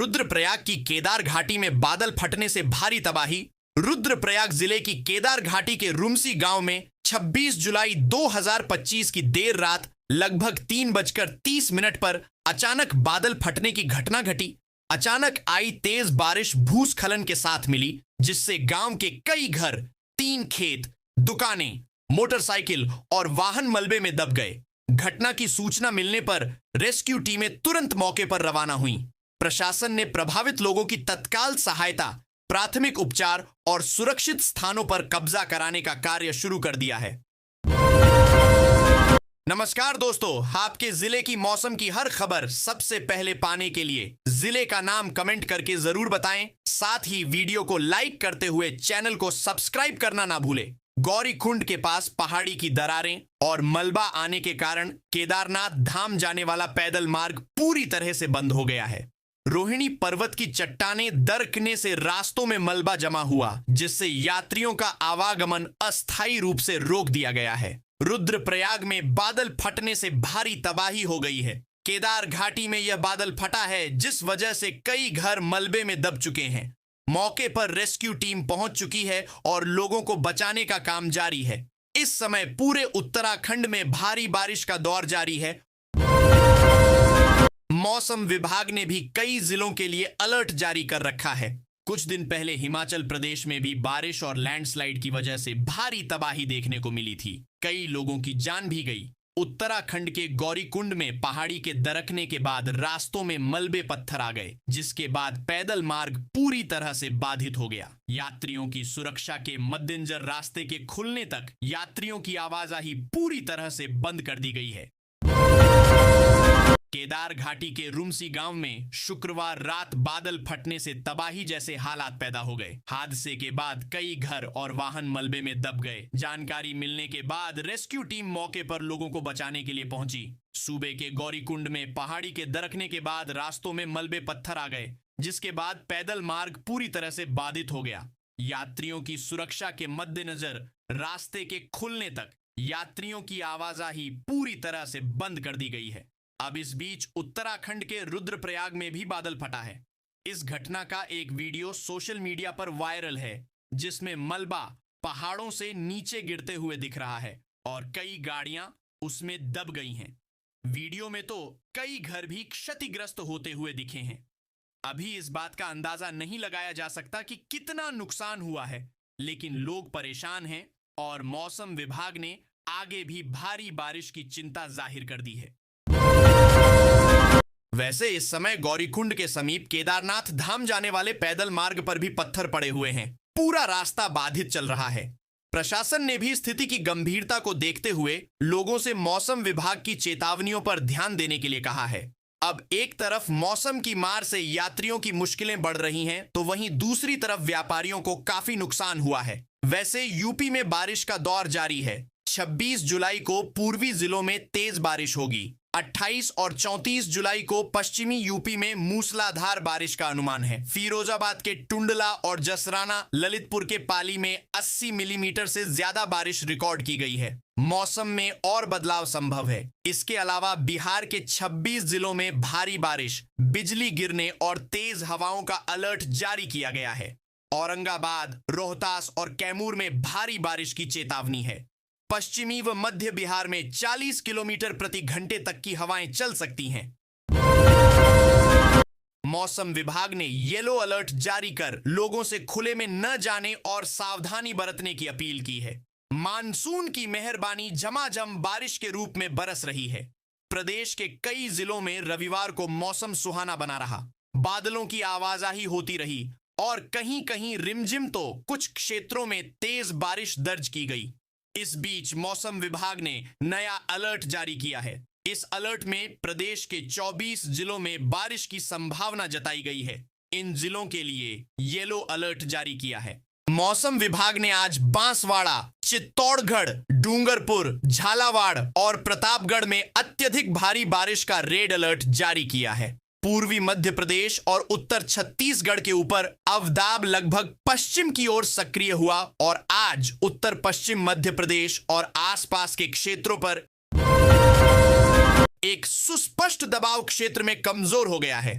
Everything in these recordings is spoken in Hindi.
रुद्रप्रयाग की केदार घाटी में बादल फटने से भारी तबाही। रुद्रप्रयाग जिले की केदार घाटी के रुमसी गांव में 26 जुलाई 2025 की देर रात लगभग 3:30 पर अचानक बादल फटने की घटना घटी। अचानक आई तेज बारिश भूस्खलन के साथ मिली, जिससे गांव के कई घर, 3 खेत, दुकानें, मोटरसाइकिल और वाहन मलबे में दब गए। घटना की सूचना मिलने पर रेस्क्यू टीमें तुरंत मौके पर रवाना हुईं। प्रशासन ने प्रभावित लोगों की तत्काल सहायता, प्राथमिक उपचार और सुरक्षित स्थानों पर कब्जा कराने का कार्य शुरू कर दिया है। नमस्कार दोस्तों, आपके जिले की मौसम की हर खबर सबसे पहले पाने के लिए जिले का नाम कमेंट करके जरूर बताएं। साथ ही वीडियो को लाइक करते हुए चैनल को सब्सक्राइब करना ना भूलें। गौरीकुंड के पास पहाड़ी की दरारें और मलबा आने के कारण केदारनाथ धाम जाने वाला पैदल मार्ग पूरी तरह से बंद हो गया है। रोहिणी पर्वत की चट्टानें दरकने से रास्तों में मलबा जमा हुआ, जिससे यात्रियों का आवागमन अस्थायी रूप से रोक दिया गया है। रुद्रप्रयाग में बादल फटने से भारी तबाही हो गई है। केदार घाटी में यह बादल फटा है, जिस वजह से कई घर मलबे में दब चुके हैं। मौके पर रेस्क्यू टीम पहुंच चुकी है और लोगों को बचाने का काम जारी है। इस समय पूरे उत्तराखंड में भारी बारिश का दौर जारी है। मौसम विभाग ने भी कई जिलों के लिए अलर्ट जारी कर रखा है। कुछ दिन पहले हिमाचल प्रदेश में भी बारिश और लैंडस्लाइड की वजह से भारी तबाही देखने को मिली थी। कई लोगों की जान भी गई। उत्तराखंड के गौरीकुंड में पहाड़ी के दरकने के बाद रास्तों में मलबे पत्थर आ गए, जिसके बाद पैदल मार्ग पूरी तरह से बाधित हो गया। यात्रियों की सुरक्षा के मद्देनजर रास्ते के खुलने तक यात्रियों की आवाजाही पूरी तरह से बंद कर दी गई है। केदार घाटी के रुमसी गांव में शुक्रवार रात बादल फटने से तबाही जैसे हालात पैदा हो गए। हादसे के बाद कई घर और वाहन मलबे में दब गए। जानकारी मिलने के बाद रेस्क्यू टीम मौके पर लोगों को बचाने के लिए पहुंची। सूबे के गौरीकुंड में पहाड़ी के दरकने के बाद रास्तों में मलबे पत्थर आ गए, जिसके बाद पैदल मार्ग पूरी तरह से बाधित हो गया। यात्रियों की सुरक्षा के मद्देनजर रास्ते के खुलने तक यात्रियों की आवाजाही पूरी तरह से बंद कर दी गई है। अब इस बीच उत्तराखंड के रुद्रप्रयाग में भी बादल फटा है। इस घटना का एक वीडियो सोशल मीडिया पर वायरल है, जिसमें मलबा पहाड़ों से नीचे गिरते हुए दिख रहा है और कई गाड़ियां उसमें दब गई हैं। वीडियो में तो कई घर भी क्षतिग्रस्त होते हुए दिखे हैं। अभी इस बात का अंदाजा नहीं लगाया जा सकता कि कितना नुकसान हुआ है, लेकिन लोग परेशान हैं और मौसम विभाग ने आगे भी भारी बारिश की चिंता जाहिर कर दी है। वैसे इस समय गौरीकुंड के समीप केदारनाथ धाम जाने वाले पैदल मार्ग पर भी पत्थर पड़े हुए हैं। पूरा रास्ता बाधित चल रहा है। प्रशासन ने भी स्थिति की गंभीरता को देखते हुए लोगों से मौसम विभाग की चेतावनियों पर ध्यान देने के लिए कहा है। अब एक तरफ मौसम की मार से यात्रियों की मुश्किलें बढ़ रही हैं, तो वहीं दूसरी तरफ व्यापारियों को काफी नुकसान हुआ है। वैसे यूपी में बारिश का दौर जारी है। 26 जुलाई को पूर्वी जिलों में तेज बारिश होगी। 28 और 34 जुलाई को पश्चिमी यूपी में मूसलाधार बारिश का अनुमान है। फिरोजाबाद के टुंडला और जसराना, ललितपुर के पाली में 80 मिलीमीटर से ज्यादा बारिश रिकॉर्ड की गई है। मौसम में और बदलाव संभव है। इसके अलावा बिहार के 26 जिलों में भारी बारिश, बिजली गिरने और तेज हवाओं का अलर्ट जारी किया गया है। औरंगाबाद, रोहतास और कैमूर में भारी बारिश की चेतावनी है। पश्चिमी व मध्य बिहार में 40 किलोमीटर प्रति घंटे तक की हवाएं चल सकती हैं। मौसम विभाग ने येलो अलर्ट जारी कर लोगों से खुले में न जाने और सावधानी बरतने की अपील की है। मानसून की मेहरबानी झमाझम बारिश के रूप में बरस रही है। प्रदेश के कई जिलों में रविवार को मौसम सुहाना बना रहा। बादलों की आवाजाही होती रही और कहीं कहीं रिमझिम तो कुछ क्षेत्रों में तेज बारिश दर्ज की गई। इस बीच मौसम विभाग ने नया अलर्ट जारी किया है। इस अलर्ट में प्रदेश के 24 जिलों में बारिश की संभावना जताई गई है। इन जिलों के लिए येलो अलर्ट जारी किया है। मौसम विभाग ने आज बांसवाड़ा, चित्तौड़गढ़, डूंगरपुर, झालावाड़ और प्रतापगढ़ में अत्यधिक भारी बारिश का रेड अलर्ट जारी किया है। पूर्वी मध्य प्रदेश और उत्तर छत्तीसगढ़ के ऊपर अवदाब लगभग पश्चिम की ओर सक्रिय हुआ और आज उत्तर पश्चिम मध्य प्रदेश और आसपास के क्षेत्रों पर एक सुस्पष्ट दबाव क्षेत्र में कमजोर हो गया है।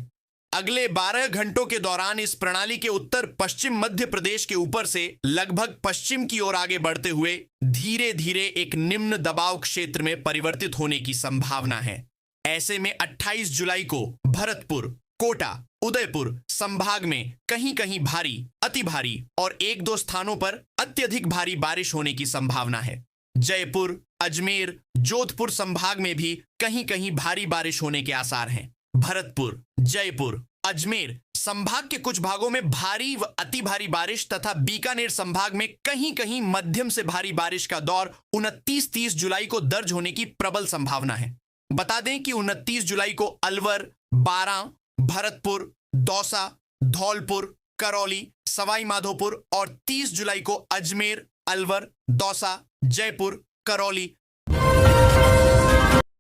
अगले 12 घंटों के दौरान इस प्रणाली के उत्तर पश्चिम मध्य प्रदेश के ऊपर से लगभग पश्चिम की ओर आगे बढ़ते हुए धीरे धीरे एक निम्न दबाव क्षेत्र में परिवर्तित होने की संभावना है। ऐसे में 28 जुलाई को भरतपुर, कोटा, उदयपुर संभाग में कहीं कहीं भारी, अति भारी और एक दो स्थानों पर अत्यधिक भारी बारिश होने की संभावना है। जयपुर, अजमेर, जोधपुर संभाग में भी कहीं कहीं भारी बारिश होने के आसार हैं। भरतपुर, जयपुर, अजमेर संभाग के कुछ भागों में भारी व अति भारी बारिश तथा बीकानेर संभाग में कहीं कहीं मध्यम से भारी बारिश का दौर 29-30 जुलाई को दर्ज होने की प्रबल संभावना है। बता दें कि 29 जुलाई को अलवर, बारां, भरतपुर, दौसा, धौलपुर, करौली, सवाई माधोपुर और 30 जुलाई को अजमेर, अलवर, दौसा, जयपुर, करौली,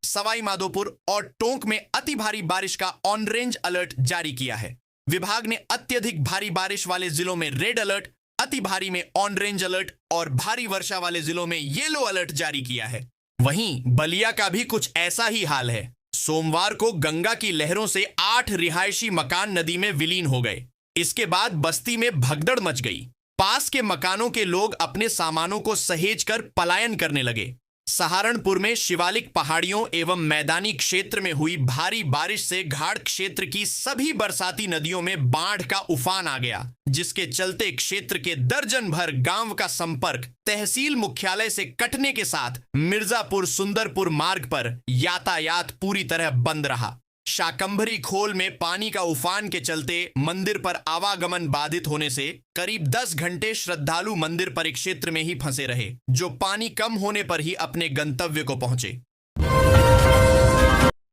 सवाई माधोपुर और टोंक में अति भारी बारिश का ऑन रेंज अलर्ट जारी किया है। विभाग ने अत्यधिक भारी बारिश वाले जिलों में रेड अलर्ट, अति भारी में ऑन रेंज अलर्ट और भारी वर्षा वाले जिलों में येलो अलर्ट जारी किया है। वहीं बलिया का भी कुछ ऐसा ही हाल है। सोमवार को गंगा की लहरों से 8 रिहायशी मकान नदी में विलीन हो गए। इसके बाद बस्ती में भगदड़ मच गई। पास के मकानों के लोग अपने सामानों को सहेज कर पलायन करने लगे। सहारनपुर में शिवालिक पहाड़ियों एवं मैदानी क्षेत्र में हुई भारी बारिश से घाट क्षेत्र की सभी बरसाती नदियों में बाढ़ का उफान आ गया, जिसके चलते क्षेत्र के दर्जन भर गांव का संपर्क तहसील मुख्यालय से कटने के साथ मिर्जापुर सुंदरपुर मार्ग पर यातायात पूरी तरह बंद रहा। शाकंभरी खोल में पानी का उफान के चलते मंदिर पर आवागमन बाधित होने से करीब 10 घंटे श्रद्धालु मंदिर परिक्षेत्र में ही फंसे रहे, जो पानी कम होने पर ही अपने गंतव्य को पहुंचे।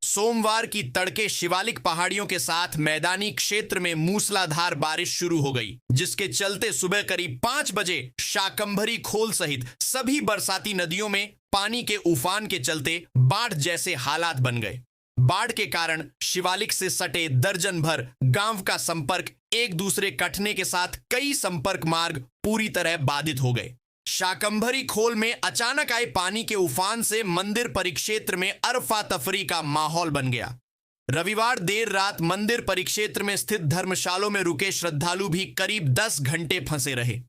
सोमवार की तड़के शिवालिक पहाड़ियों के साथ मैदानी क्षेत्र में मूसलाधार बारिश शुरू हो गई, जिसके चलते सुबह करीब 5 बजे शाकंभरी खोल सहित सभी बरसाती नदियों में पानी के उफान के चलते बाढ़ जैसे हालात बन गए। बाढ़ के कारण शिवालिक से सटे दर्जन भर गांव का संपर्क एक दूसरे कटने के साथ कई संपर्क मार्ग पूरी तरह बाधित हो गए। शाकंभरी खोल में अचानक आए पानी के उफान से मंदिर परिक्षेत्र में अरफा तफरी का माहौल बन गया। रविवार देर रात मंदिर परिक्षेत्र में स्थित धर्मशालों में रुके श्रद्धालु भी करीब 10 घंटे फंसे रहे।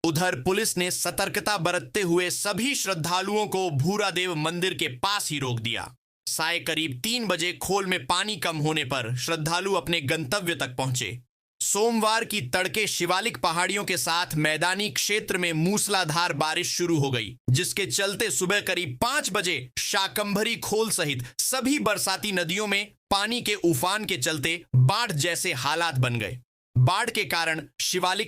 उधर पुलिस ने सतर्कता बरतते हुए सभी श्रद्धालुओं को भूरादेव मंदिर के पास ही रोक दिया। साय करीब 3 बजे खोल में पानी कम होने पर श्रद्धालु अपने गंतव्य तक पहुंचे। सोमवार की तड़के शिवालिक पहाड़ियों के साथ मैदानी क्षेत्र में मूसलाधार बारिश शुरू हो गई, जिसके चलते सुबह करीब 5 बजे शाकंभरी खोल सहित सभी बरसाती नदियों में पानी के उफान के चलते बाढ़ जैसे हालात बन गए। बाढ़ के कारण शिवालिक